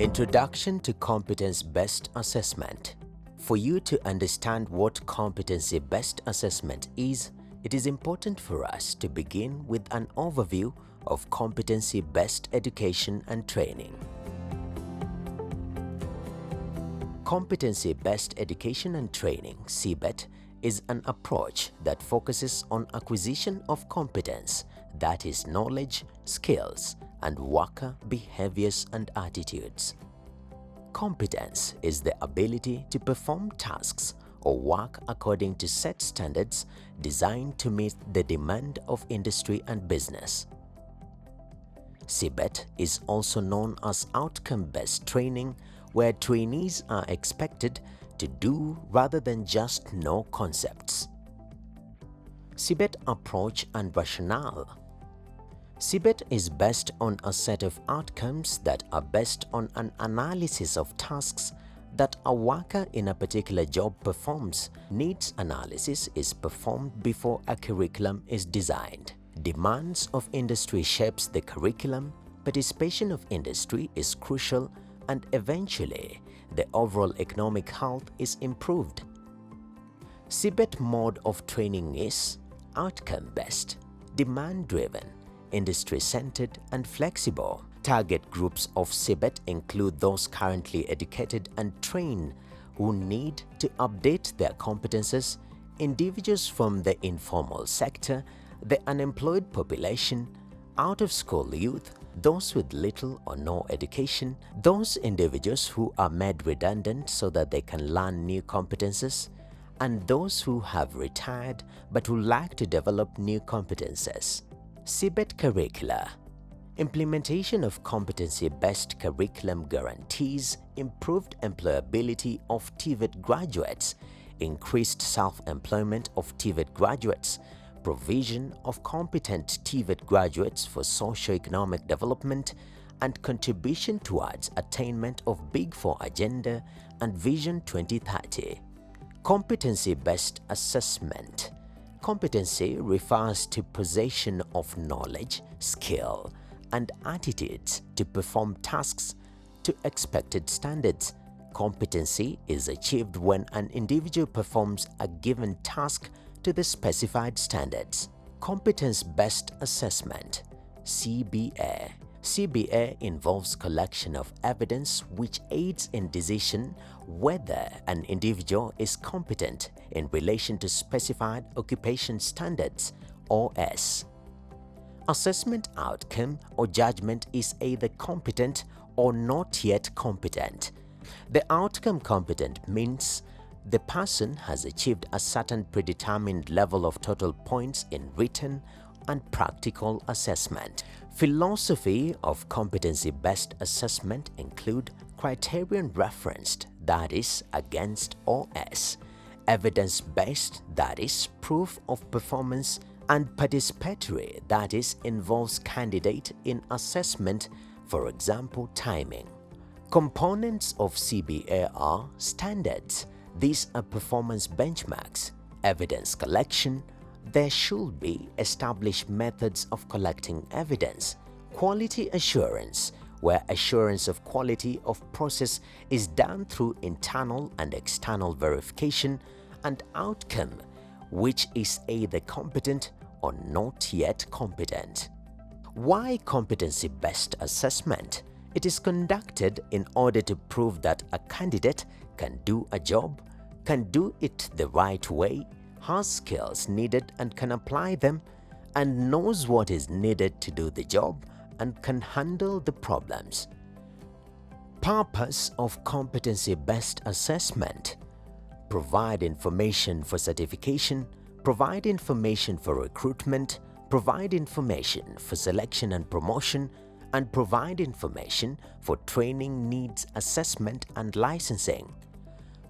Introduction to Competence-Based Assessment. For you to understand what competency-based assessment is, it is important for us to begin with an overview of competency-based education and training. Competency-based education and training (Cbet) is an approach that focuses on acquisition of competence, that is knowledge, skills, and worker behaviors and attitudes. Competence is the ability to perform tasks or work according to set standards designed to meet the demand of industry and business. Cbet is also known as outcome-based training, where trainees are expected to do rather than just know concepts. Cbet approach and rationale. Cbet is based on a set of outcomes that are based on an analysis of tasks that a worker in a particular job performs. Needs analysis is performed before a curriculum is designed. Demands of industry shapes the curriculum, participation of industry is crucial, and eventually, the overall economic health is improved. Cbet mode of training is outcome-based, demand-driven, industry-centered, and flexible. Target groups of Cbet include those currently educated and trained who need to update their competences, individuals from the informal sector, the unemployed population, out-of-school youth, those with little or no education, those individuals who are made redundant so that they can learn new competences, and those who have retired but who like to develop new competences. Cbet curricula. Implementation of competency-based curriculum guarantees improved employability of Tvet graduates, increased self-employment of Tvet graduates, provision of competent Tvet graduates for socio-economic development, and contribution towards attainment of Big Four Agenda and Vision 2030. Competency-based assessment. Competency refers to possession of knowledge, skill, and attitudes to perform tasks to expected standards. Competency is achieved when an individual performs a given task to the specified standards. Competence-based assessment (CBA). CBA involves collection of evidence which aids in decision whether an individual is competent in relation to specified occupation standards (OS). Assessment outcome or judgment is either competent or not yet competent. The outcome competent means the person has achieved a certain predetermined level of total points in written and practical assessment. Philosophy of competency-based assessment include criterion referenced, that is against OS, evidence-based, that is proof of performance, and participatory, that is involves candidate in assessment, for example timing. Components of CBA are standards. These are performance benchmarks, evidence collection. There should be established methods of collecting evidence, quality assurance, where assurance of quality of process is done through internal and external verification, and outcome, which is either competent or not yet competent. Why competency-based assessment? It is conducted in order to prove that a candidate can do a job, can do it the right way, has skills needed and can apply them, and knows what is needed to do the job and can handle the problems. Purpose of competency-based assessment: provide information for certification, provide information for recruitment, provide information for selection and promotion, and provide information for training needs assessment and licensing.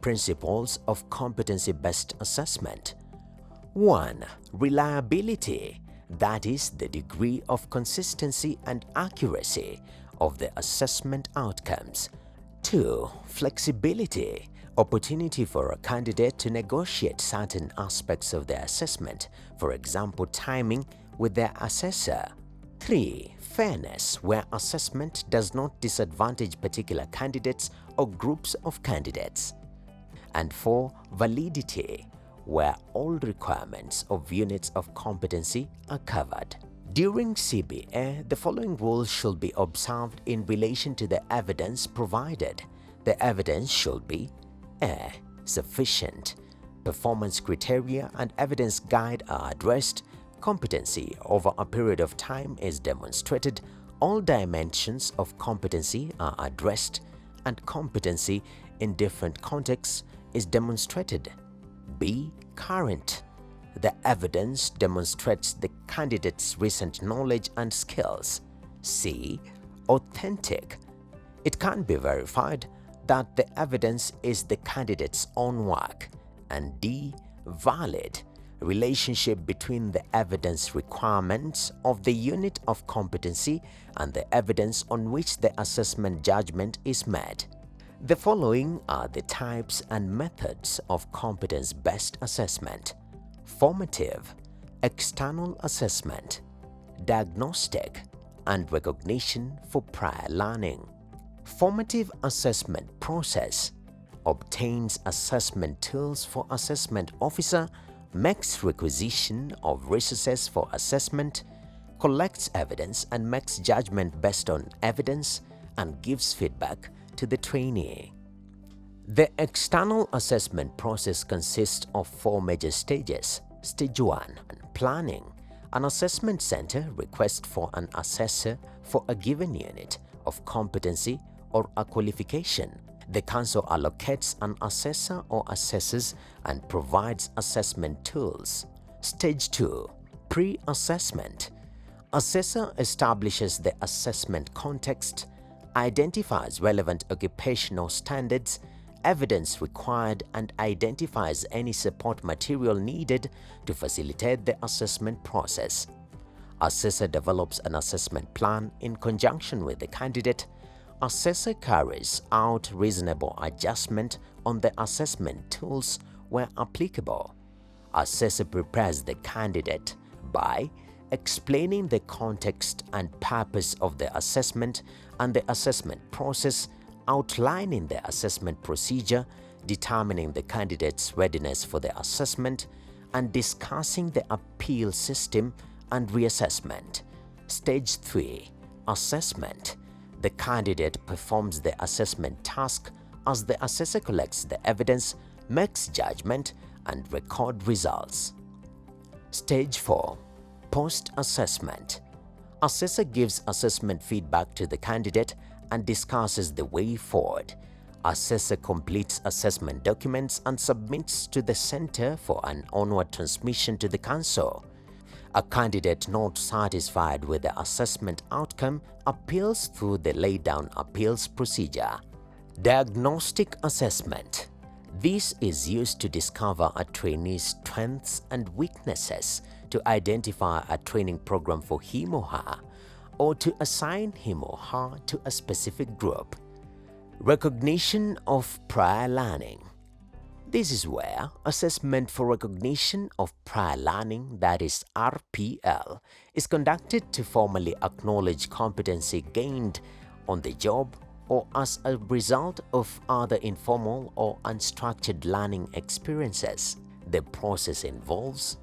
Principles of competency-based assessment. 1. Reliability, that is the degree of consistency and accuracy of the assessment outcomes. 2. Flexibility, opportunity for a candidate to negotiate certain aspects of their assessment, for example timing, with their assessor. 3. Fairness, where assessment does not disadvantage particular candidates or groups of candidates. And 4. Validity, where all requirements of units of competency are covered. During CBA, the following rules should be observed in relation to the evidence provided. The evidence should be A. Sufficient. Performance criteria and evidence guide are addressed. Competency over a period of time is demonstrated. All dimensions of competency are addressed, and competency in different contexts is demonstrated. B. Current. The evidence demonstrates the candidate's recent knowledge and skills. C. Authentic. It can be verified that the evidence is the candidate's own work. And D. Valid. Relationship between the evidence requirements of the unit of competency and the evidence on which the assessment judgment is made. The following are the types and methods of competence-based assessment: formative, external assessment, diagnostic, and recognition for prior learning. Formative assessment process obtains assessment tools for assessment officer, makes requisition of resources for assessment, collects evidence and makes judgment based on evidence, and gives feedback to the trainee. The external assessment process consists of 4 major stages. Stage 1. Planning. An assessment center requests for an assessor for a given unit of competency or a qualification. The council allocates an assessor or assessors and provides assessment tools. Stage 2. Pre-assessment. Assessor establishes the assessment context, identifies relevant occupational standards, evidence required, and identifies any support material needed to facilitate the assessment process. Assessor develops an assessment plan in conjunction with the candidate. Assessor carries out reasonable adjustment on the assessment tools where applicable. Assessor prepares the candidate by explaining the context and purpose of the assessment and the assessment process, outlining the assessment procedure, determining the candidate's readiness for the assessment, and discussing the appeal system and reassessment. Stage 3. Assessment. The candidate performs the assessment task as the assessor collects the evidence, makes judgment, and record results. Stage 4. Post-assessment. Assessor gives assessment feedback to the candidate and discusses the way forward. Assessor completes assessment documents and submits to the center for an onward transmission to the council. A candidate not satisfied with the assessment outcome appeals through the laid-down appeals procedure. Diagnostic assessment. This is used to discover a trainee's strengths and weaknesses, to identify a training program for him or her, or to assign him or her to a specific group. Recognition of prior learning. This is where assessment for recognition of prior learning, that is RPL, is conducted to formally acknowledge competency gained on the job or as a result of other informal or unstructured learning experiences. The process involves: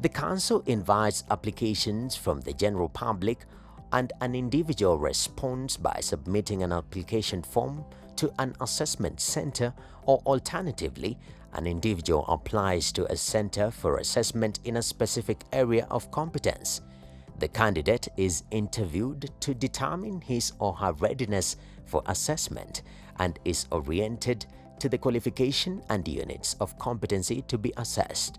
the council invites applications from the general public, and an individual responds by submitting an application form to an assessment center, or alternatively, an individual applies to a center for assessment in a specific area of competence. The candidate is interviewed to determine his or her readiness for assessment and is oriented to the qualification and units of competency to be assessed.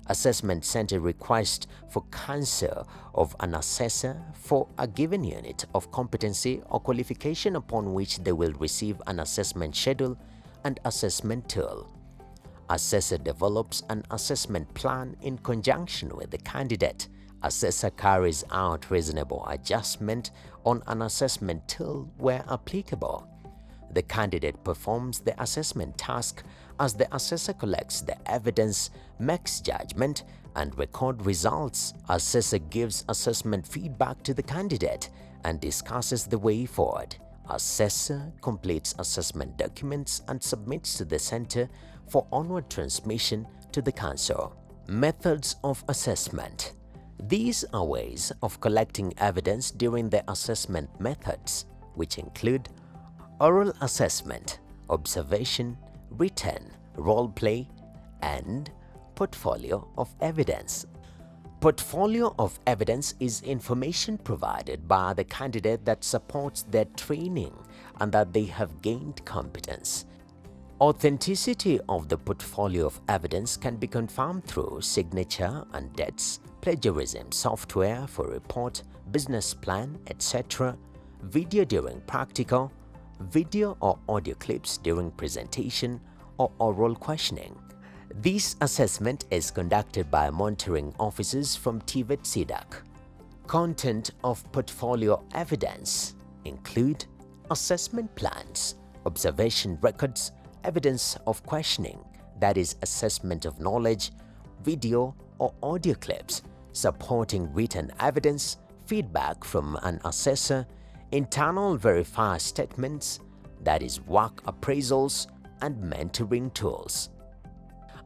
Assessment center request for counsel of an assessor for a given unit of competency or qualification, upon which they will receive an assessment schedule and assessment tool. Assessor develops an assessment plan in conjunction with the candidate. Assessor carries out reasonable adjustment on an assessment tool where applicable. The candidate performs the assessment task as the assessor collects the evidence, makes judgment, and record results. Assessor gives assessment feedback to the candidate and discusses the way forward. Assessor completes assessment documents and submits to the center for onward transmission to the council. Methods of assessment. These are ways of collecting evidence during the assessment methods, which include oral assessment, observation, written, role play, and portfolio of evidence. Portfolio of evidence is information provided by the candidate that supports their training and that they have gained competence. Authenticity of the portfolio of evidence can be confirmed through signature and dates, plagiarism software for report, business plan, etc., video during practical, video or audio clips during presentation or oral questioning. This assessment is conducted by monitoring officers from Tvet Cdacc. Content of portfolio evidence include assessment plans, observation records, evidence of questioning, that is assessment of knowledge, video or audio clips supporting written evidence, feedback from an assessor, internal verifier statements, that is work appraisals, and mentoring tools.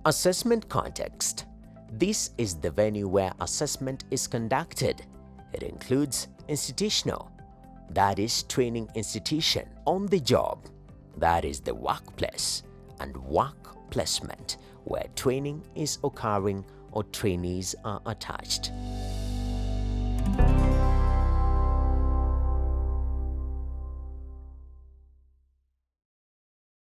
Assessment context. This is the venue where assessment is conducted. It includes institutional, that is training institution, on the job, that is the workplace, and work placement, where training is occurring or trainees are attached.